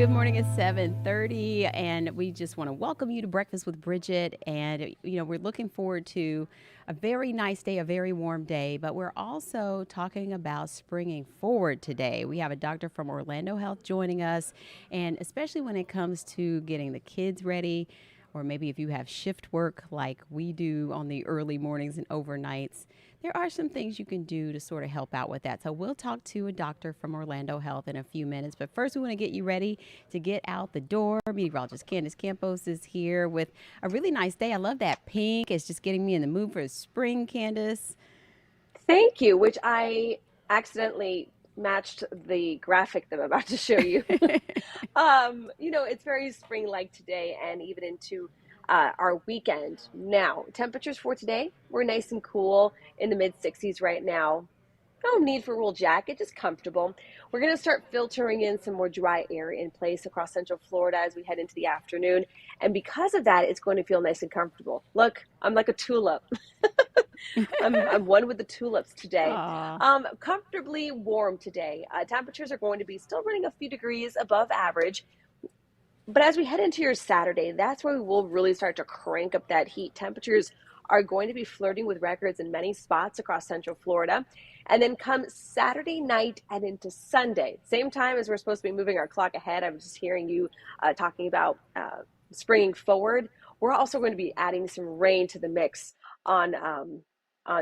Good morning. It's 7:30, and we just want to welcome you to Breakfast with Bridgett. And we're looking forward to a very nice day, a very warm day. But we're also talking about springing forward today. We have a doctor from Orlando Health joining us, and especially when it comes to getting the kids ready, or maybe if you have shift work like we do on the early mornings and overnights, there are some things you can do to sort of help out with that. So we'll talk to a doctor from Orlando Health in a few minutes. But first, we want to get you ready to get out the door. Meteorologist Candace Campos is here with a really nice day. I love that pink. It's just getting me in the mood for spring, Candace. Thank you, which I accidentally matched the graphic that I'm about to show you. It's very spring-like today and even into our weekend. Now, temperatures for today, we're nice and cool in the mid 60s right now. No need for a wool jacket, just comfortable. We're going to start filtering in some more dry air in place across central Florida as we head into the afternoon. And because of that, it's going to feel nice and comfortable. Look, I'm like a tulip. I'm one with the tulips today. Aw. Comfortably warm today. Temperatures are going to be still running a few degrees above average. But as we head into your Saturday, that's where we will really start to crank up that heat. Temperatures are going to be flirting with records in many spots across central Florida. And then come Saturday night and into Sunday, same time as we're supposed to be moving our clock ahead. I was just hearing you talking about springing forward. We're also going to be adding some rain to the mix on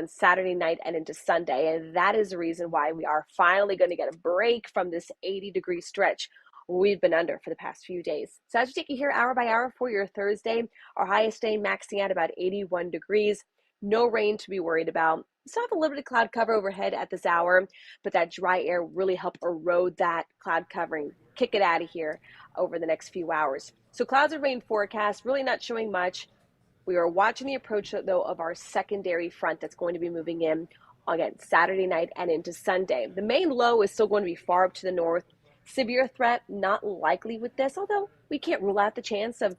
Saturday night and into Sunday. And that is the reason why we are finally going to get a break from this 80-degree stretch we've been under for the past few days. So as we take you here hour by hour for your Thursday, our highest day maxing at about 81 degrees. No rain to be worried about. Still have a little bit of cloud cover overhead at this hour, but that dry air really help erode that cloud covering, kick it out of here over the next few hours. So clouds and rain forecast, really not showing much. We are watching the approach, though, of our secondary front that's going to be moving in, again, Saturday night and into Sunday. The main low is still going to be far up to the north. Severe threat, not likely with this, although we can't rule out the chance of,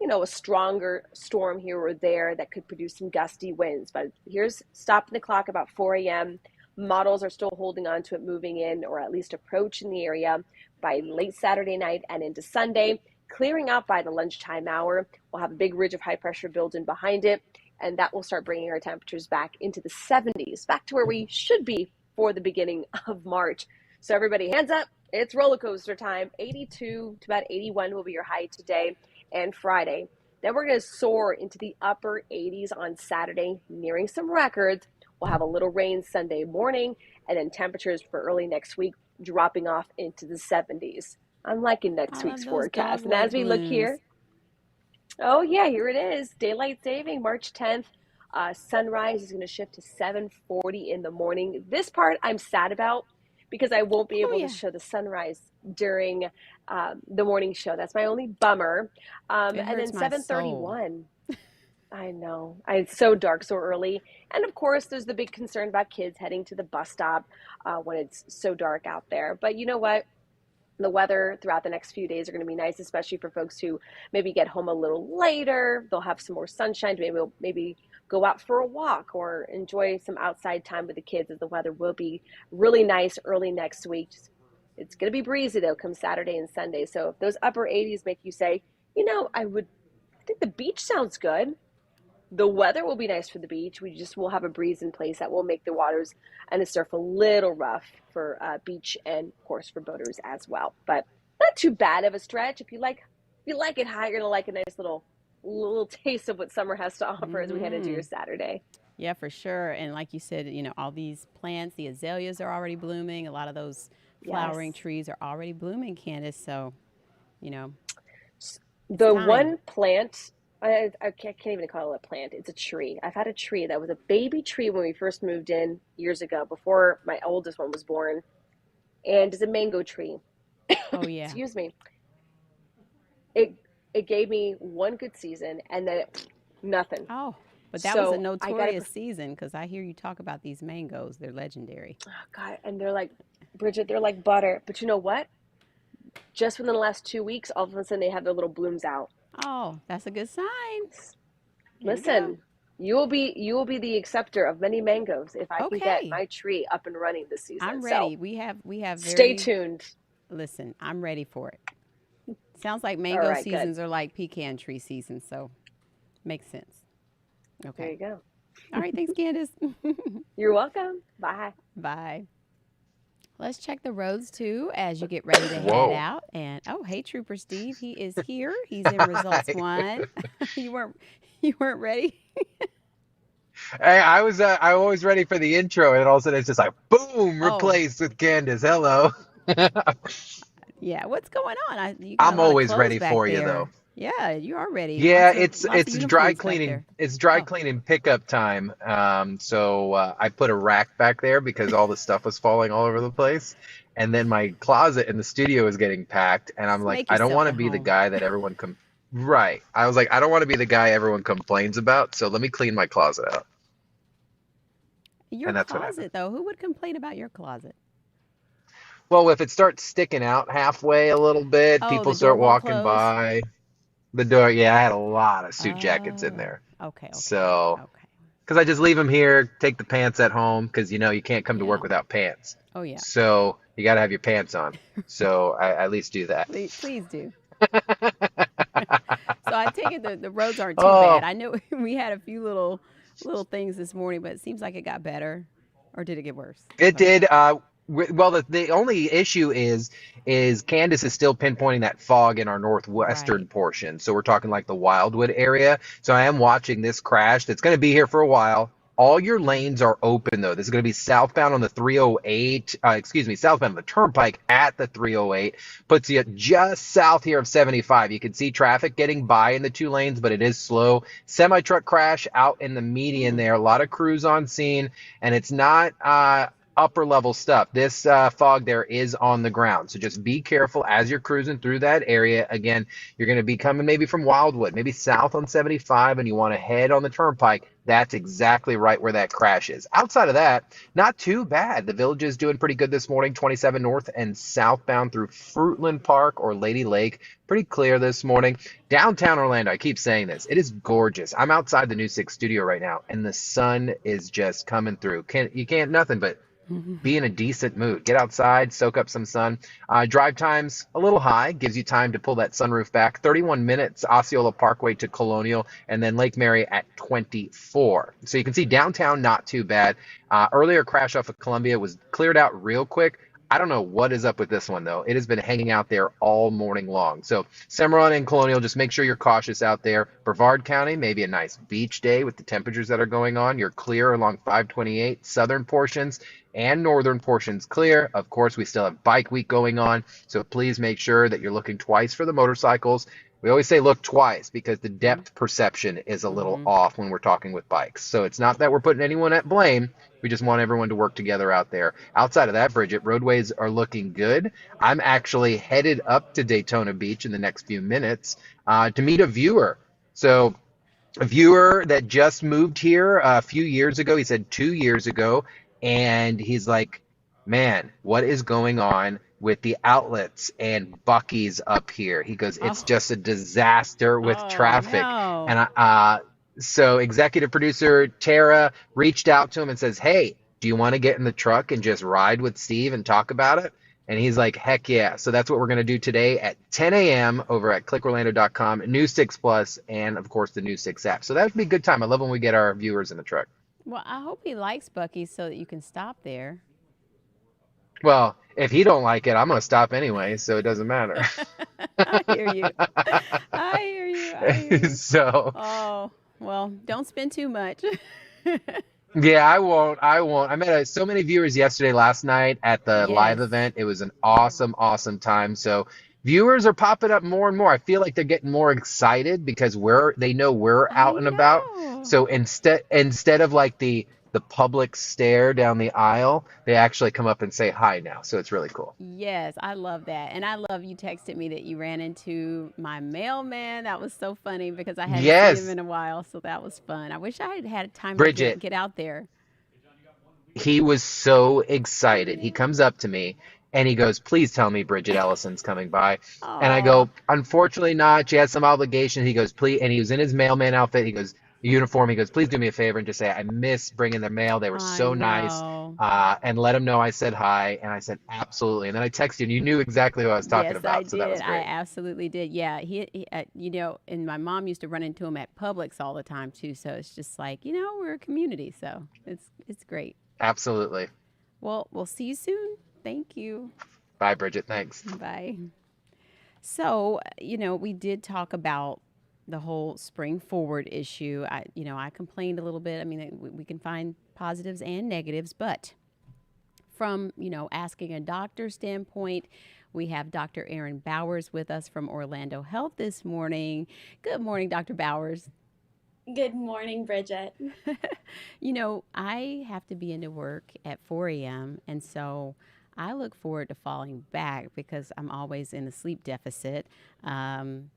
a stronger storm here or there that could produce some gusty winds. But here's stopping the clock about 4 a.m. Models are still holding on to it moving in or at least approaching the area by late Saturday night and into Sunday. Clearing out by the lunchtime hour. We'll have a big ridge of high pressure build in behind it, and that will start bringing our temperatures back into the 70s, back to where we should be for the beginning of March. So everybody, hands up. It's roller coaster time. 82 to about 81 will be your high today and Friday. Then we're going to soar into the upper 80s on Saturday, nearing some records. We'll have a little rain Sunday morning, and then temperatures for early next week dropping off into the 70s. I'm liking next I love week's those forecast. And dogwood as we look blooms. here, oh yeah, here it is. Daylight saving, March 10th. Sunrise is going to shift to 7:40 in the morning. This part I'm sad about because I won't be Oh, able to yeah. show the sunrise during the morning show. That's my only bummer. It And hurts then my soul. 7:31. I know. It's so dark so early. And of course, there's the big concern about kids heading to the bus stop when it's so dark out there. But you know what? The weather throughout the next few days are going to be nice, especially for folks who maybe get home a little later. They'll have some more sunshine to maybe go out for a walk or enjoy some outside time with the kids, as the weather will be really nice early next week. It's going to be breezy though come Saturday and Sunday. So if those upper 80s make you say, I think the beach sounds good. The weather will be nice for the beach. We just will have a breeze in place that will make the waters and the surf a little rough for beach and, of course, for boaters as well. But not too bad of a stretch. If you like it high, you're gonna like a nice little taste of what summer has to offer as we head into Mm-hmm. your Saturday. Yeah, for sure. And like you said, all these plants, the azaleas are already blooming. A lot of those flowering Yes. trees are already blooming, Candace. So, you know, it's The time. one plant, I can't even call it a plant. It's a tree. I've had a tree that was a baby tree when we first moved in years ago, before my oldest one was born, and it's a mango tree. Oh, yeah. Excuse me. It it gave me one good season, and then nothing. Oh, but that was a So I got notorious season because I hear you talk about these mangoes. They're legendary. oh God, and they're like, Bridget, they're like butter. But you know what? Just within the last 2 weeks, all of a sudden they have their little blooms out. Oh, that's a good sign. There you go. Listen, you will be the acceptor of many mangoes if I can get Okay. my tree up and running this I'm season. So ready. We have stay very tuned. listen, I'm ready for it. Sounds like All mango right, good. seasons are like pecan tree seasons, so makes sense. There Okay. you go. All right, thanks, Candace. You're welcome. Bye. Bye. Let's check the roads too as you get ready to head Whoa. out. And oh, hey, Trooper Steve, he is here. He's in results one. you weren't you weren't ready. Hey, I was ready for the intro, and all of a sudden it's just like boom, Oh, replaced with Candace. Hello. yeah. What's going on? You got a I'm lot of always clothes ready back for you though. there. Yeah, you are ready. Yeah, Lots of it's dry uniforms back cleaning. there. It's dry Oh, cleaning pickup time. So I put a rack back there because all the stuff was falling all over the place. And then my closet in the studio is getting packed, and I'm just like, make I don't yourself want to at be the home. guy that everyone com right. I was like, I don't want to be the guy everyone complains about, so let me clean my closet out. Your And that's what happened. closet, though, who would complain about your closet? Well, if it starts sticking out halfway a little bit, Oh, people the door start won't walking close. by the door. Yeah, I had a lot of suit jackets in Oh, there. okay, okay, So, okay. because I just leave them here, take the pants at home, because you can't come to Yeah. work without pants. Oh, yeah. So, you got to have your pants on. So, I at least do that. Please do. So I take it the roads aren't too bad. Oh, I know we had a few little things this morning, but it seems like it got better, or did it get worse? it Like, did. Well, the only issue is Candace is still pinpointing that fog in our northwestern right. portion. So we're talking like the Wildwood area. So I am watching this crash. That's going to be here for a while. All your lanes are open though. This is going to be southbound on the 308. Excuse me, southbound on the Turnpike at the 308. Puts you just south here of 75. You can see traffic getting by in the two lanes, but it is slow. Semi truck crash out in the median Mm. there. A lot of crews on scene, and it's not upper level stuff. This fog there is on the ground. So just be careful as you're cruising through that area. Again, you're going to be coming maybe from Wildwood, maybe south on 75, and you want to head on the Turnpike. That's exactly right where that crash is. Outside of that, not too bad. The Village is doing pretty good this morning, 27 north and southbound through Fruitland Park or Lady Lake. Pretty clear this morning. Downtown Orlando, I keep saying this. It is gorgeous. I'm outside the New Six studio right now, and the sun is just coming through. You can't nothing but be in a decent mood. Get outside, soak up some sun. Drive times a little high, gives you time to pull that sunroof back. 31 minutes, Osceola Parkway to Colonial, and then Lake Mary at 24. So you can see downtown not too bad. Earlier crash off of Columbia was cleared out real quick. I don't know what is up with this one though. It has been hanging out there all morning long. So Cimarron and Colonial, just make sure you're cautious out there. Brevard County, maybe a nice beach day with the temperatures that are going on. You're clear along 528. Southern portions and northern portions clear. Of course, we still have bike week going on. So please make sure that you're looking twice for the motorcycles. We always say look twice because the depth perception is a little Mm-hmm. off when we're talking with bikes. So it's not that we're putting anyone at blame. We just want everyone to work together out there. Outside of that, Bridget, roadways are looking good. I'm actually headed up to Daytona Beach in the next few minutes to meet a viewer. So a viewer that just moved here a few years ago. He said 2 years ago. And he's like, man, what is going on with the outlets and Bucky's up here? He goes, it's Oh, just a disaster with oh traffic. no. And so executive producer Tara reached out to him and says, hey, do you want to get in the truck and just ride with Steve and talk about it? And he's like, heck yeah. So that's what we're going to do today at 10 a.m. over at clickorlando.com, News 6 Plus, and of course the News 6 app. So that would be a good time. I love when we get our viewers in the truck. Well, I hope he likes Bucky's so that you can stop there. Well, if he don't like it, I'm going to stop anyway, so it doesn't matter. I hear you. I hear you. I hear you. So, Oh, well, don't spend too much. yeah, I won't. I won't. I met so many viewers yesterday, last night at the live Yes. event. It was an awesome, awesome time. So, viewers are popping up more and more. I feel like they're getting more excited because they know we're I out and about. know. So instead of like the public stare down the aisle, they actually come up and say hi now. So it's really cool. Yes, I love that. And I love you texted me that you ran into my mailman. That was so funny because I hadn't seen him Yes, in a while. So that was fun. I wish I had had time to Bridget. get out there. He was so excited. He comes up to me and he goes, please tell me Bridget Ellison's coming by. And I Oh, go, unfortunately not. She has some obligation. He goes, please. And he was in his mailman outfit. He goes, uniform. He goes, please do me a favor and just say I miss bringing the mail. They were I so nice. know. And let him know I said hi. And I said, absolutely. And then I texted you and you knew exactly who I was talking Yes, I about. So that did. was I great. absolutely did. Yeah, and my mom used to run into him at Publix all the time too. So it's just like, we're a community, so it's great. Absolutely. Well, we'll see you soon. Thank you. Bye, Bridget. Thanks. Bye. So, we did talk about the whole spring forward issue. I complained a little bit. I mean, we can find positives and negatives, but from, asking a doctor standpoint, we have Dr. Erin Bowers with us from Orlando Health this morning. Good morning, Dr. Bowers. Good morning, Bridget. I have to be into work at 4 a.m. And so I look forward to falling back because I'm always in a sleep deficit. Um,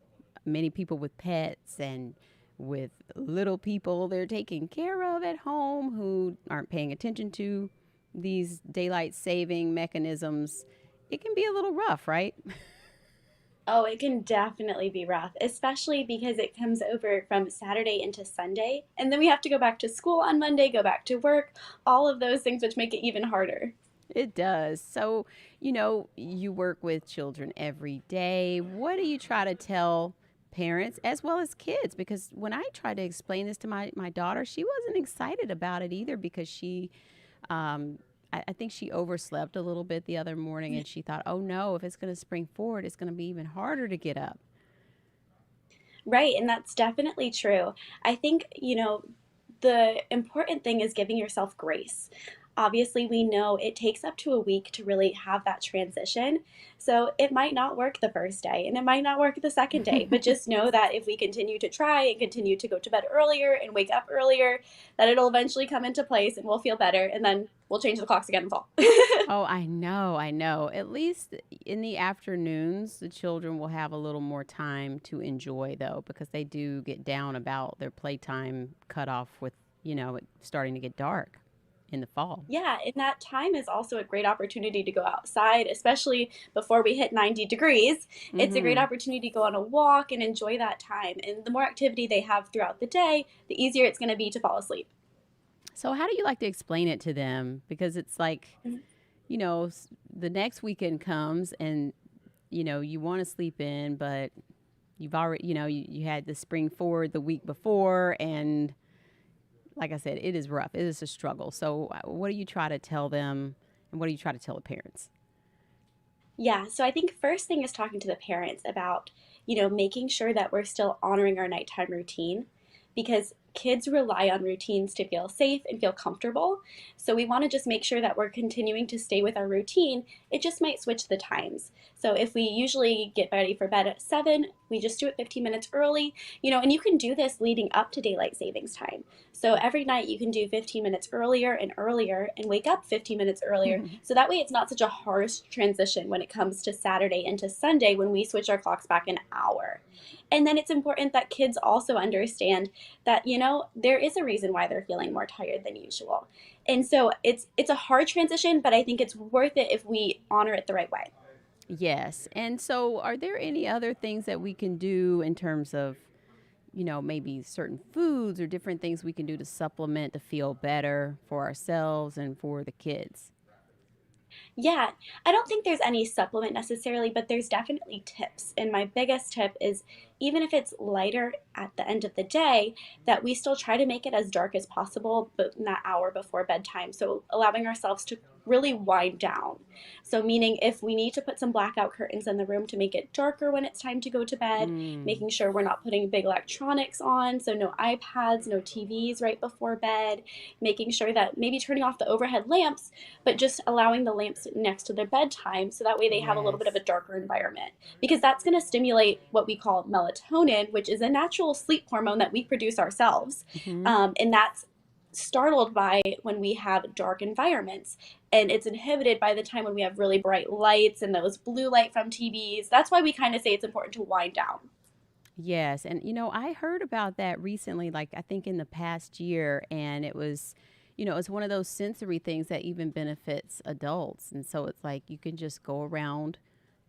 Many people with pets and with little people they're taking care of at home who aren't paying attention to these daylight saving mechanisms, it can be a little rough, right? Oh, it can definitely be rough, especially because it comes over from Saturday into Sunday, and then we have to go back to school on Monday, go back to work, all of those things, which make it even harder. It does. So, you work with children every day. What do you try to tell parents as well as kids? Because when I tried to explain this to my daughter, she wasn't excited about it either because um, I think she overslept a little bit the other morning and she thought, oh no, if it's going to spring forward, it's going to be even harder to get up. Right, and that's definitely true. I think, the important thing is giving yourself grace. Obviously, we know it takes up to a week to really have that transition. So it might not work the first day and it might not work the second day, but just know that if we continue to try and continue to go to bed earlier and wake up earlier, that it'll eventually come into place and we'll feel better and then we'll change the clocks again and fall. Oh, I know, I know. At least in the afternoons, the children will have a little more time to enjoy, though, because they do get down about their playtime cutoff with, it starting to get dark in the fall. Yeah, and that time is also a great opportunity to go outside, especially before we hit 90 degrees. It's a great Mm-hmm. opportunity to go on a walk and enjoy that time. And the more activity they have throughout the day, the easier it's going to be to fall asleep. So, how do you like to explain it to them? Because it's like, the next weekend comes and, you want to sleep in, but you've already, you had the spring forward the week before and like I said, it is rough. It is a struggle. So, what do you try to tell them, and what do you try to tell the parents? Yeah, so I think first thing is talking to the parents about, making sure that we're still honoring our nighttime routine because kids rely on routines to feel safe and feel comfortable. So we want to just make sure that we're continuing to stay with our routine. It just might switch the times. So if we usually get ready for bed at 7, we just do it 15 minutes early, and you can do this leading up to daylight savings time. So every night you can do 15 minutes earlier and wake up 15 minutes earlier. So that way it's not such a harsh transition when it comes to Saturday into Sunday when we switch our clocks back an hour. And then it's important that kids also understand that, there is a reason why they're feeling more tired than usual. And so it's a hard transition, but I think it's worth it if we honor it the right way. Yes. And so, are there any other things that we can do in terms of, maybe certain foods or different things we can do to supplement to feel better for ourselves and for the kids? Yeah, I don't think there's any supplement necessarily, but there's definitely tips. And my biggest tip is even if it's lighter at the end of the day, that we still try to make it as dark as possible, but in that hour before bedtime. So allowing ourselves to really wind down. So, meaning if we need to put some blackout curtains in the room to make it darker when it's time to go to bed, Mm, making sure we're not putting big electronics on. So, no iPads, no TVs right before bed, making sure that maybe turning off the overhead lamps but just allowing the lamps next to their bedtime so that way they have a little bit of yes. a darker environment because that's going to stimulate what we call melatonin, which is a natural sleep hormone that we produce ourselves. Hmm. And that's startled by when we have dark environments and it's inhibited by the time when we have really bright lights and those blue light from TVs. That's why we kind of say it's important to wind down. Yes. And, I heard about that recently, like I think in the past year, and it was. It's one of those sensory things that even benefits adults. And so it's like you can just go around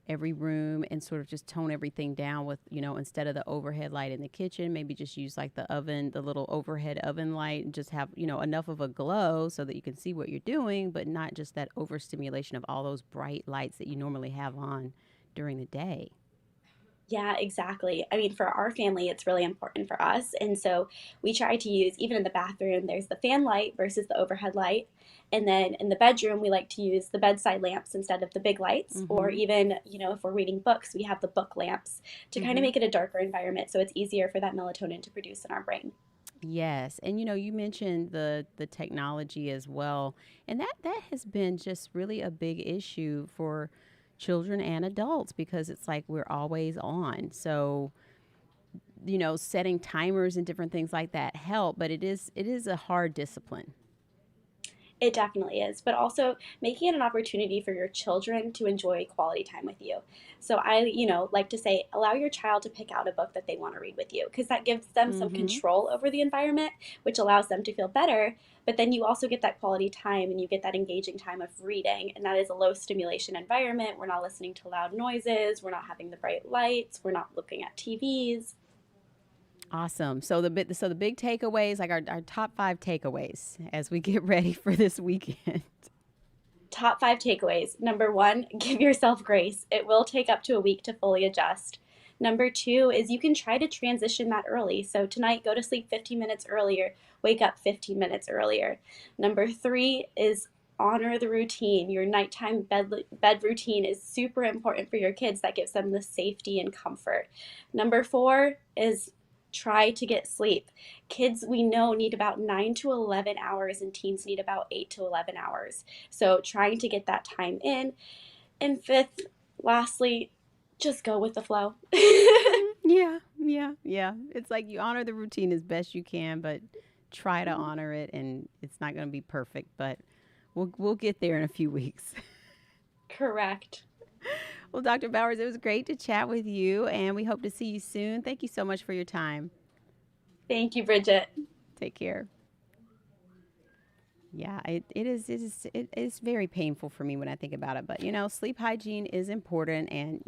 every room and sort of just tone everything down with, instead of the overhead light in the kitchen, maybe just use like the oven, the little overhead oven light, and just have, enough of a glow so that you can see what you're doing, but not just that overstimulation of all those bright lights that you normally have on during the day. Yeah, exactly. I mean, for our family, it's really important for us. And so we try to use, even in the bathroom, there's the fan light versus the overhead light. And then in the bedroom, we like to use the bedside lamps instead of the big lights. Or Mm-hmm. even, if we're reading books, we have the book lamps to kind of Mm-hmm. make it a darker environment so it's easier for that melatonin to produce in our brain. Yes, and you mentioned the technology as well, and that has been just really a big issue for children and adults because it's like we're always on. So, setting timers and different things like that help, but it is a hard discipline. It definitely is, but also making it an opportunity for your children to enjoy quality time with you. So I, like to say, allow your child to pick out a book that they want to read with you because that gives them some Mm-hmm. control over the environment, which allows them to feel better. But then you also get that quality time and you get that engaging time of reading, and that is a low stimulation environment. We're not listening to loud noises, we're not having the bright lights, we're not looking at TVs. Awesome. So the big takeaways, like our top five takeaways as we get ready for this weekend. Top five takeaways. Number one, give yourself grace. It will take up to a week to fully adjust. Number two is you can try to transition that early. So tonight, go to sleep 15 minutes earlier, wake up 15 minutes earlier. Number three is honor the routine. Your nighttime bed routine is super important for your kids. That gives them the safety and comfort. Number four is try to get sleep. Kids we know need about 9 to 11 hours, and teens need about 8 to 11 hours. So trying to get that time in. And fifth, lastly, just go with the flow. Yeah, yeah, yeah. It's like you honor the routine as best you can, but try to honor it, and it's not going to be perfect, but we'll get there in a few weeks. Correct. Well, Dr. Bowers, it was great to chat with you, and we hope to see you soon. Thank you so much for your time. Thank you, Bridget. Take care. Yeah, it is very painful for me when I think about it. But sleep hygiene is important, and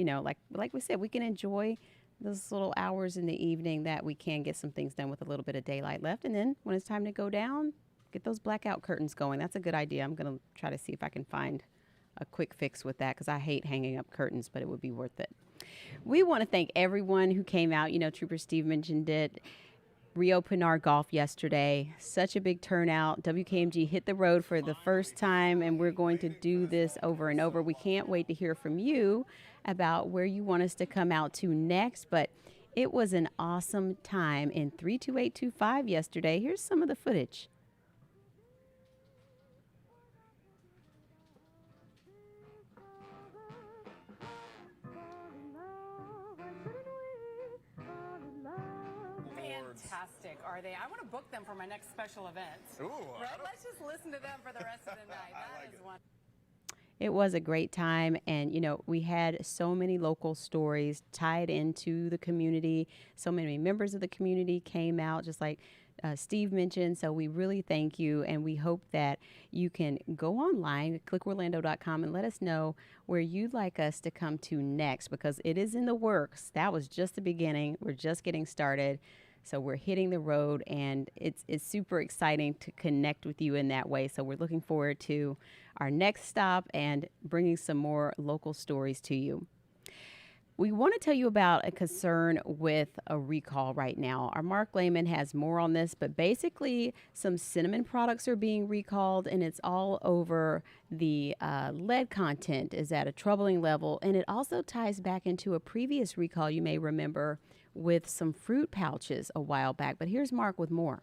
like we said, we can enjoy those little hours in the evening that we can get some things done with a little bit of daylight left, and then when it's time to go down, get those blackout curtains going. That's a good idea. I'm gonna try to see if I can find a quick fix with that because I hate hanging up curtains, but it would be worth it. We want to thank everyone who came out. Trooper Steve mentioned it. Rio Pinar Golf yesterday. Such a big turnout. WKMG hit the road for the first time, and we're going to do this over and over. We can't wait to hear from you about where you want us to come out to next, but it was an awesome time in 32825 yesterday. Here's some of the footage. Fantastic, are they? I want to book them for my next special event. Ooh, right? Let's just listen to them for the rest of the night. That is one. It was a great time, and we had so many local stories tied into the community. So many members of the community came out, just like Steve mentioned. So we really thank you, and we hope that you can go online, clickorlando.com, and let us know where you'd like us to come to next, because it is in the works. That was just the beginning. We're just getting started. So we're hitting the road, and it's super exciting to connect with you in that way. So we're looking forward to our next stop and bringing some more local stories to you. We want to tell you about a concern with a recall right now. Our Mark Lehman has more on this, but basically some cinnamon products are being recalled, and it's all over the lead content is at a troubling level. And it also ties back into a previous recall you may remember with some fruit pouches a while back. But here's Mark with more.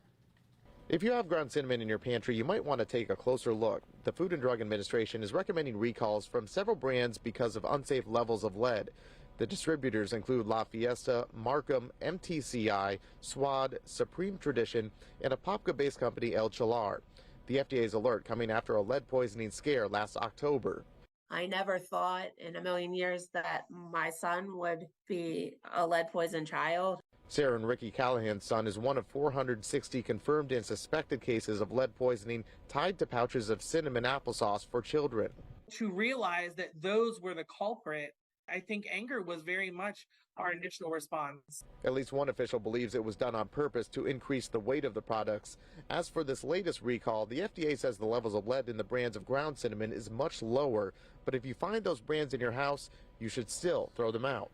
If you have ground cinnamon in your pantry, you might want to take a closer look. The Food and Drug Administration is recommending recalls from several brands because of unsafe levels of lead. The distributors include La Fiesta, Markham, MTCI, Swad, Supreme Tradition, and a Popka-based company, El Chalar. The FDA's alert coming after a lead poisoning scare last October. I never thought in a million years that my son would be a lead poisoned child. Sarah and Ricky Callahan's son is one of 460 confirmed and suspected cases of lead poisoning tied to pouches of cinnamon applesauce for children. To realize that those were the culprit, I think anger was very much our initial response. At least one official believes it was done on purpose to increase the weight of the products. As for this latest recall, the FDA says the levels of lead in the brands of ground cinnamon is much lower, but if you find those brands in your house, you should still throw them out.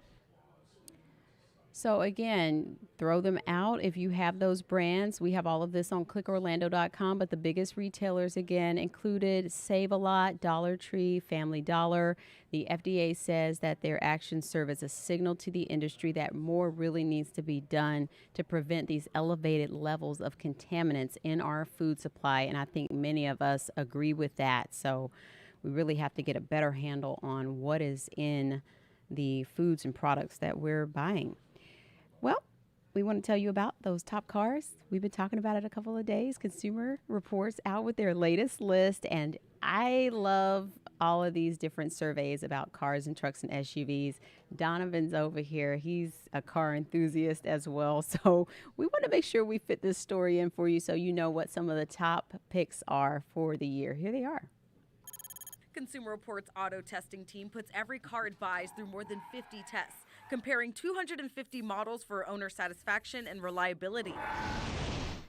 So again, throw them out if you have those brands. We have all of this on clickorlando.com, but the biggest retailers again included Save a Lot, Dollar Tree, Family Dollar. The FDA says that their actions serve as a signal to the industry that more really needs to be done to prevent these elevated levels of contaminants in our food supply, and I think many of us agree with that. So we really have to get a better handle on what is in the foods and products that we're buying. Well, we want to tell you about those top cars. We've been talking about it a couple of days. Consumer Reports out with their latest list, and I love all of these different surveys about cars and trucks and SUVs. Donovan's over here. He's a car enthusiast as well. So we want to make sure we fit this story in for you so you know what some of the top picks are for the year. Here they are. Consumer Reports auto testing team puts every car it buys through more than 50 tests, comparing 250 models for owner satisfaction and reliability.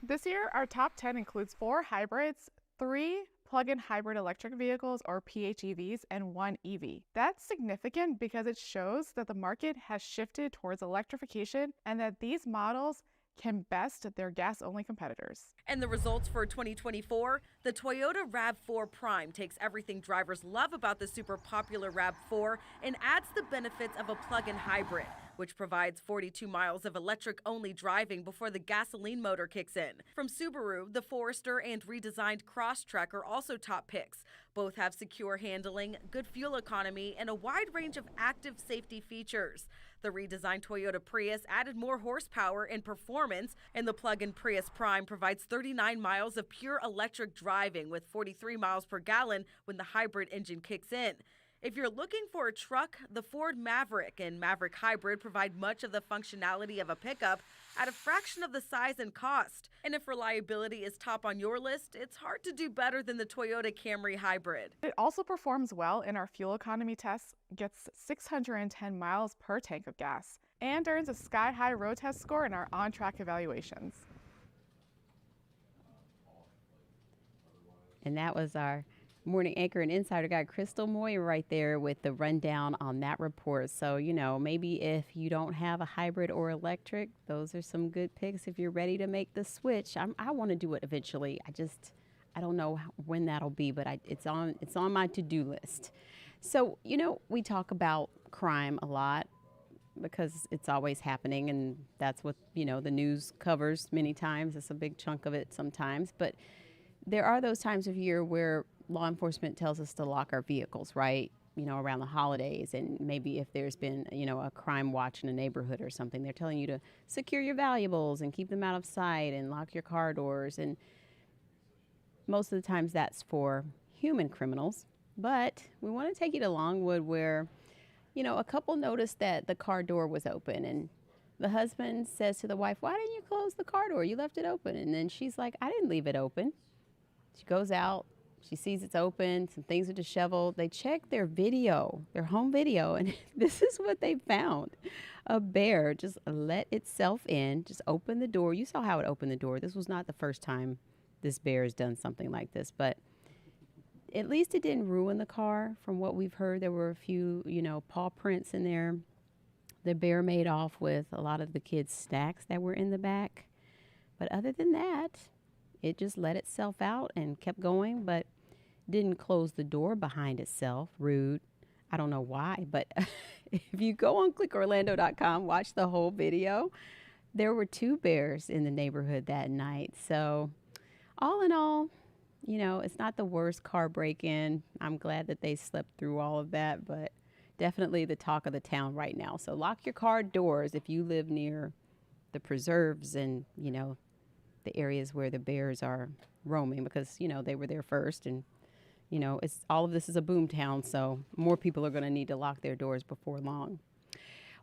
This year, our top 10 includes 4 hybrids, 3 plug-in hybrid electric vehicles or PHEVs, and 1 EV. That's significant because it shows that the market has shifted towards electrification and that these models can best their gas-only competitors. And the results for 2024, the Toyota RAV4 Prime takes everything drivers love about the super popular RAV4 and adds the benefits of a plug-in hybrid, which provides 42 miles of electric-only driving before the gasoline motor kicks in. From Subaru, the Forester and redesigned Crosstrek are also top picks. Both have secure handling, good fuel economy, and a wide range of active safety features. The redesigned Toyota Prius added more horsepower and performance, and the plug-in Prius Prime provides 39 miles of pure electric driving with 43 miles per gallon when the hybrid engine kicks in. If you're looking for a truck, the Ford Maverick and Maverick Hybrid provide much of the functionality of a pickup at a fraction of the size and cost. And if reliability is top on your list, it's hard to do better than the Toyota Camry Hybrid. It also performs well in our fuel economy tests, gets 610 miles per tank of gas, and earns a sky-high road test score in our on-track evaluations. And that was our morning anchor and insider guy, Crystal Moy, right there with the rundown on that report. So, you know, maybe if you don't have a hybrid or electric, those are some good picks if you're ready to make the switch. I want to do it eventually. I don't know when that'll be, but it's on my to-do list. So, you know, we talk about crime a lot because it's always happening, and that's what, you know, the news covers many times. It's a big chunk of it sometimes. But there are those times of year where law enforcement tells us to lock our vehicles, right? You know, around the holidays, and maybe if there's been, you know, a crime watch in a neighborhood or something, they're telling you to secure your valuables and keep them out of sight and lock your car doors. And most of the times that's for human criminals. But we want to take you to Longwood where, you know, a couple noticed that the car door was open, and the husband says to the wife, "Why didn't you close the car door? You left it open." And then she's like, "I didn't leave it open." She goes out. She sees it's open, some things are disheveled. They check their video, their home video, and this is what they found. A bear just let itself in, just opened the door. You saw how it opened the door. This was not the first time this bear has done something like this, but at least it didn't ruin the car. From what we've heard, there were a few, you know, paw prints in there. The bear made off with a lot of the kids' snacks that were in the back. But other than that, it just let itself out and kept going, but didn't close the door behind itself. Rude. I don't know why, but if you go on clickorlando.com, watch the whole video, there were 2 bears in the neighborhood that night. So all in all, you know, it's not the worst car break-in. I'm glad that they slept through all of that, but definitely the talk of the town right now. So lock your car doors if you live near the preserves and, you know, the areas where the bears are roaming, because, you know, they were there first, and, you know, it's all of this is a boom town, so more people are going to need to lock their doors before long.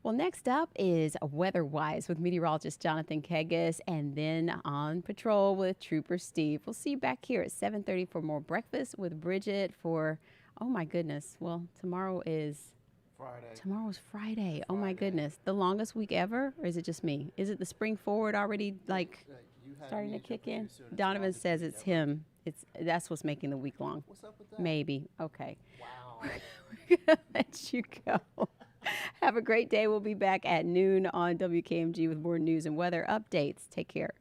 Well, next up is Weather-Wise with meteorologist Jonathan Kegas, and then On Patrol with Trooper Steve. We'll see you back here at 7:30 for more Breakfast with Bridgett for, oh my goodness, well, tomorrow is Tomorrow's Friday. Oh my goodness. The longest week ever? Or is it just me? Is it the spring forward already like starting to kick in? Donovan says it's him. That's what's making the week long. What's up with that? Maybe. Okay. Wow. We're gonna let you go. Have a great day. We'll be back at noon on WKMG with more news and weather updates. Take care.